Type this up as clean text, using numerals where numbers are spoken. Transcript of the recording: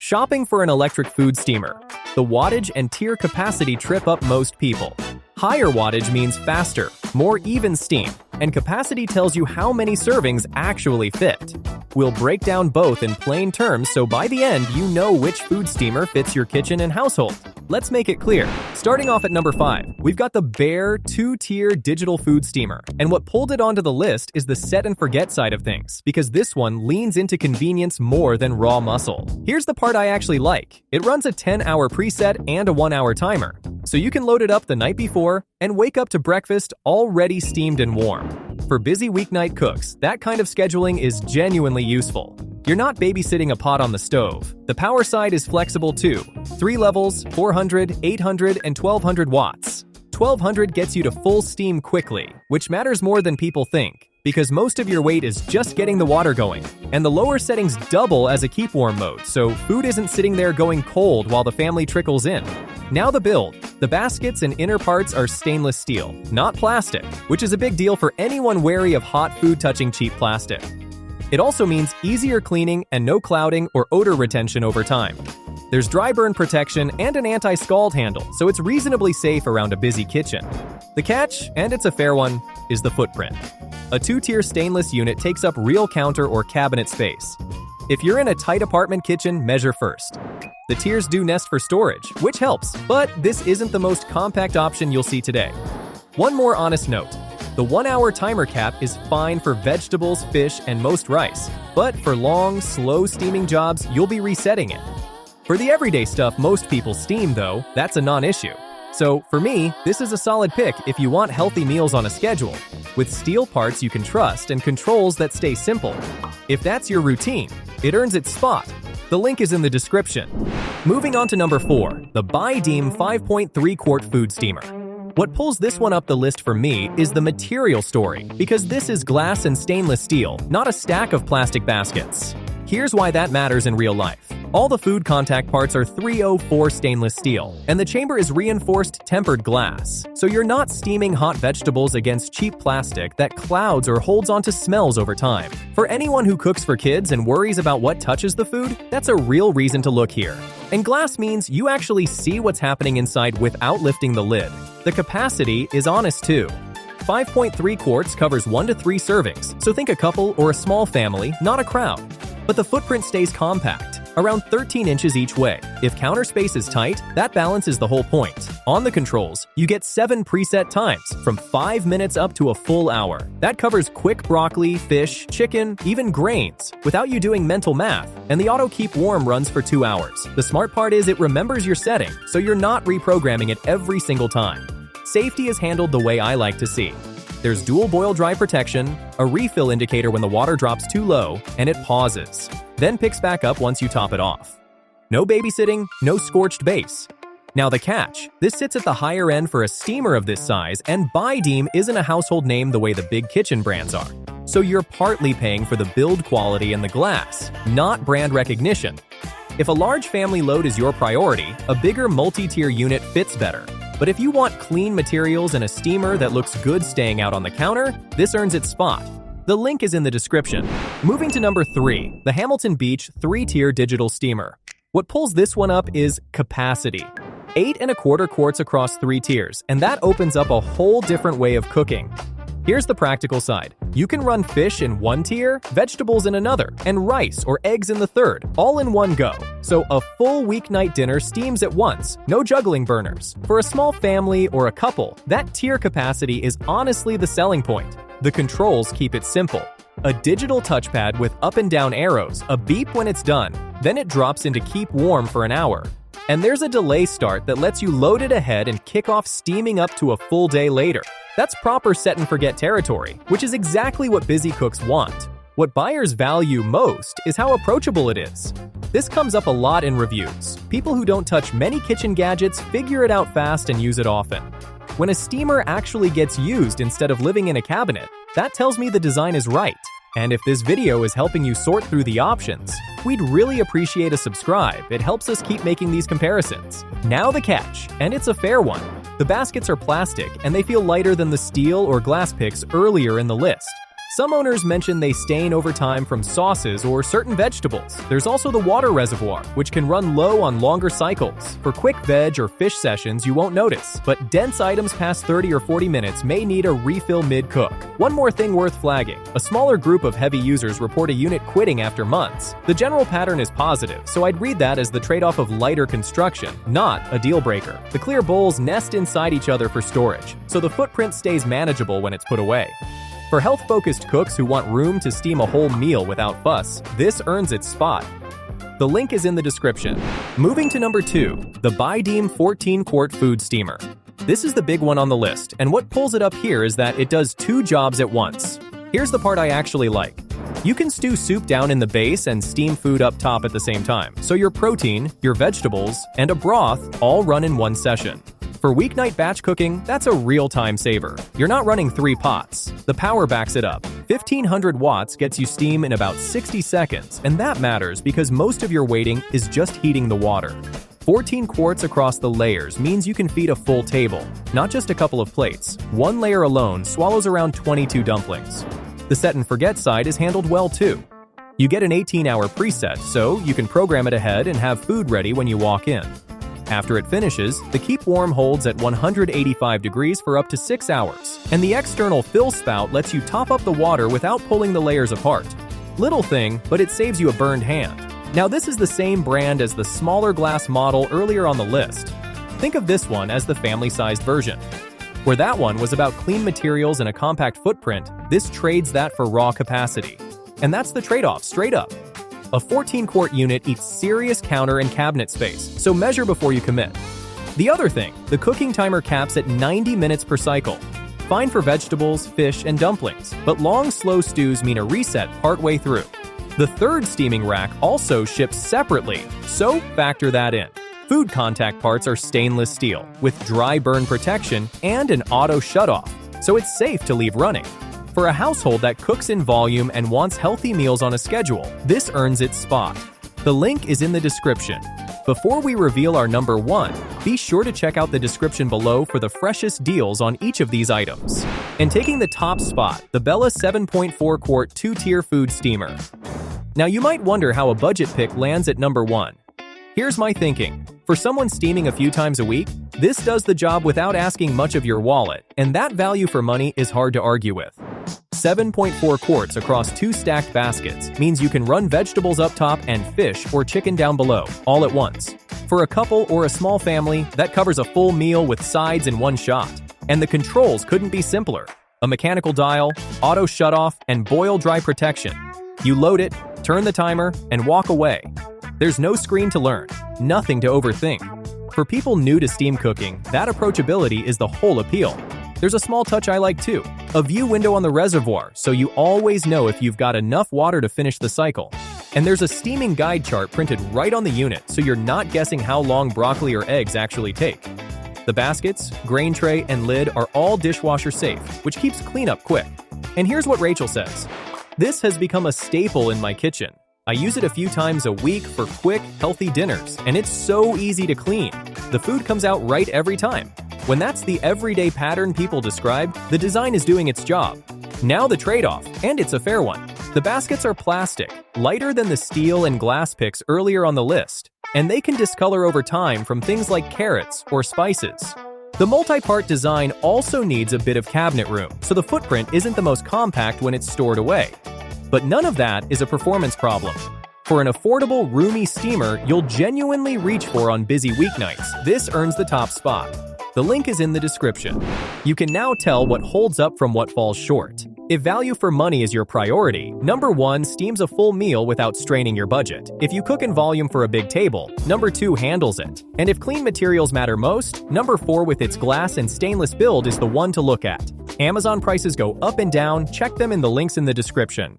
Shopping for an electric food steamer. The wattage and tier capacity trip up most people. Higher wattage means faster, more even steam, and capacity tells you how many servings actually fit. We'll break down both in plain terms so by the end you know which food steamer fits your kitchen and household. Let's make it clear. Starting off at number 5, we've got the Bare 2-tier digital food steamer. And what pulled it onto the list is the set and forget side of things, because this one leans into convenience more than raw muscle. Here's the part I actually like. It runs a 10-hour preset and a 1-hour timer. So you can load it up the night before and wake up to breakfast already steamed and warm. For busy weeknight cooks, that kind of scheduling is genuinely useful. You're not babysitting a pot on the stove. The power side is flexible too. 3 levels, 400, 800, and 1200 watts. 1200 gets you to full steam quickly, which matters more than people think, because most of your weight is just getting the water going. And the lower settings double as a keep warm mode, so food isn't sitting there going cold while the family trickles in. Now the build. The baskets and inner parts are stainless steel, not plastic, which is a big deal for anyone wary of hot food touching cheap plastic. It also means easier cleaning and no clouding or odor retention over time. There's dry burn protection and an anti-scald handle, so it's reasonably safe around a busy kitchen. The catch, and it's a fair one, is the footprint. A 2-tier stainless unit takes up real counter or cabinet space. If you're in a tight apartment kitchen, measure first. The tiers do nest for storage, which helps, but this isn't the most compact option you'll see today. One more honest note. The 1-hour timer cap is fine for vegetables, fish, and most rice, but for long, slow steaming jobs, you'll be resetting it. For the everyday stuff most people steam, though, that's a non-issue. So, for me, this is a solid pick if you want healthy meals on a schedule, with steel parts you can trust and controls that stay simple. If that's your routine, it earns its spot. The link is in the description. Moving on to number 4, the BUYDEEM 5.3-quart food steamer. What pulls this one up the list for me is the material story, because this is glass and stainless steel, not a stack of plastic baskets. Here's why that matters in real life. All the food contact parts are 304 stainless steel, and the chamber is reinforced tempered glass, so you're not steaming hot vegetables against cheap plastic that clouds or holds onto smells over time. For anyone who cooks for kids and worries about what touches the food, that's a real reason to look here. And glass means you actually see what's happening inside without lifting the lid. The capacity is honest too. 5.3 quarts covers 1 to 3 servings, so think a couple or a small family, not a crowd. But the footprint stays compact, around 13 inches each way. If counter space is tight, that balances the whole point. On the controls, you get 7 preset times, from 5 minutes up to a full hour. That covers quick broccoli, fish, chicken, even grains, without you doing mental math, and the auto keep warm runs for 2 hours. The smart part is it remembers your setting, so you're not reprogramming it every single time. Safety is handled the way I like to see. There's dual boil dry protection, a refill indicator when the water drops too low, and it pauses, then picks back up once you top it off. No babysitting, no scorched base. Now the catch, this sits at the higher end for a steamer of this size, and BUYDEEM isn't a household name the way the big kitchen brands are. So you're partly paying for the build quality and the glass, not brand recognition. If a large family load is your priority, a bigger multi-tier unit fits better. But if you want clean materials and a steamer that looks good staying out on the counter, this earns its spot. The link is in the description. Moving to number 3, the Hamilton Beach 3-tier digital steamer. What pulls this one up is capacity. 8¼ quarts across 3 tiers, and that opens up a whole different way of cooking. Here's the practical side. You can run fish in 1 tier, vegetables in another, and rice or eggs in the 3rd, all in one go. So a full weeknight dinner steams at once, no juggling burners. For a small family or a couple, that tier capacity is honestly the selling point. The controls keep it simple. A digital touchpad with up and down arrows, a beep when it's done, then it drops into keep warm for an hour. And there's a delay start that lets you load it ahead and kick off steaming up to a full day later. That's proper set and forget territory, which is exactly what busy cooks want. What buyers value most is how approachable it is. This comes up a lot in reviews. People who don't touch many kitchen gadgets figure it out fast and use it often. When a steamer actually gets used instead of living in a cabinet, that tells me the design is right. And if this video is helping you sort through the options, we'd really appreciate a subscribe. It helps us keep making these comparisons. Now the catch, and it's a fair one. The baskets are plastic and they feel lighter than the steel or glass picks earlier in the list. Some owners mention they stain over time from sauces or certain vegetables. There's also the water reservoir, which can run low on longer cycles. For quick veg or fish sessions, you won't notice, but dense items past 30 or 40 minutes may need a refill mid-cook. One more thing worth flagging: a smaller group of heavy users report a unit quitting after months. The general pattern is positive, so I'd read that as the trade-off of lighter construction, not a deal breaker. The clear bowls nest inside each other for storage, so the footprint stays manageable when it's put away. For health-focused cooks who want room to steam a whole meal without fuss, this earns its spot. The link is in the description. Moving to number 2, the BUYDEEM 14-quart food steamer. This is the big one on the list, and what pulls it up here is that it does 2 jobs at once. Here's the part I actually like. You can stew soup down in the base and steam food up top at the same time, so your protein, your vegetables, and a broth all run in one session. For weeknight batch cooking, that's a real time saver. You're not running 3 pots. The power backs it up. 1500 watts gets you steam in about 60 seconds, and that matters because most of your waiting is just heating the water. 14 quarts across the layers means you can feed a full table, not just a couple of plates. One layer alone swallows around 22 dumplings. The set and forget side is handled well too. You get an 18-hour preset, so you can program it ahead and have food ready when you walk in. After it finishes, the keep warm holds at 185 degrees for up to 6 hours, and the external fill spout lets you top up the water without pulling the layers apart. Little thing, but it saves you a burned hand. Now this is the same brand as the smaller glass model earlier on the list. Think of this one as the family-sized version. Where that one was about clean materials and a compact footprint, this trades that for raw capacity. And that's the trade-off, straight up. A 14-quart unit eats serious counter and cabinet space, so measure before you commit. The other thing, the cooking timer caps at 90 minutes per cycle. Fine for vegetables, fish, and dumplings, but long, slow stews mean a reset partway through. The third steaming rack also ships separately, so factor that in. Food contact parts are stainless steel, with dry burn protection and an auto shutoff, so it's safe to leave running. For a household that cooks in volume and wants healthy meals on a schedule, this earns its spot. The link is in the description. Before we reveal our number 1, be sure to check out the description below for the freshest deals on each of these items. And taking the top spot, the Bella 7.4-quart 2-tier food steamer. Now you might wonder how a budget pick lands at number 1. Here's my thinking. For someone steaming a few times a week, this does the job without asking much of your wallet, and that value for money is hard to argue with. 7.4 quarts across 2 stacked baskets means you can run vegetables up top and fish or chicken down below, all at once. For a couple or a small family, that covers a full meal with sides in one shot. And the controls couldn't be simpler. A mechanical dial, auto shutoff, and boil dry protection. You load it, turn the timer, and walk away. There's no screen to learn, nothing to overthink. For people new to steam cooking, that approachability is the whole appeal. There's a small touch I like too, a view window on the reservoir so you always know if you've got enough water to finish the cycle. And there's a steaming guide chart printed right on the unit so you're not guessing how long broccoli or eggs actually take. The baskets, grain tray, and lid are all dishwasher safe, which keeps cleanup quick. And here's what Rachel says. This has become a staple in my kitchen. I use it a few times a week for quick, healthy dinners, and it's so easy to clean. The food comes out right every time. When that's the everyday pattern people describe, the design is doing its job. Now the trade-off, and it's a fair one. The baskets are plastic, lighter than the steel and glass picks earlier on the list, and they can discolor over time from things like carrots or spices. The multi-part design also needs a bit of cabinet room, so the footprint isn't the most compact when it's stored away. But none of that is a performance problem. For an affordable, roomy steamer you'll genuinely reach for on busy weeknights, this earns the top spot. The link is in the description. You can now tell what holds up from what falls short. If value for money is your priority, number 1 steams a full meal without straining your budget. If you cook in volume for a big table, number 2 handles it. And if clean materials matter most, number 4 with its glass and stainless build is the one to look at. Amazon prices go up and down, check them in the links in the description.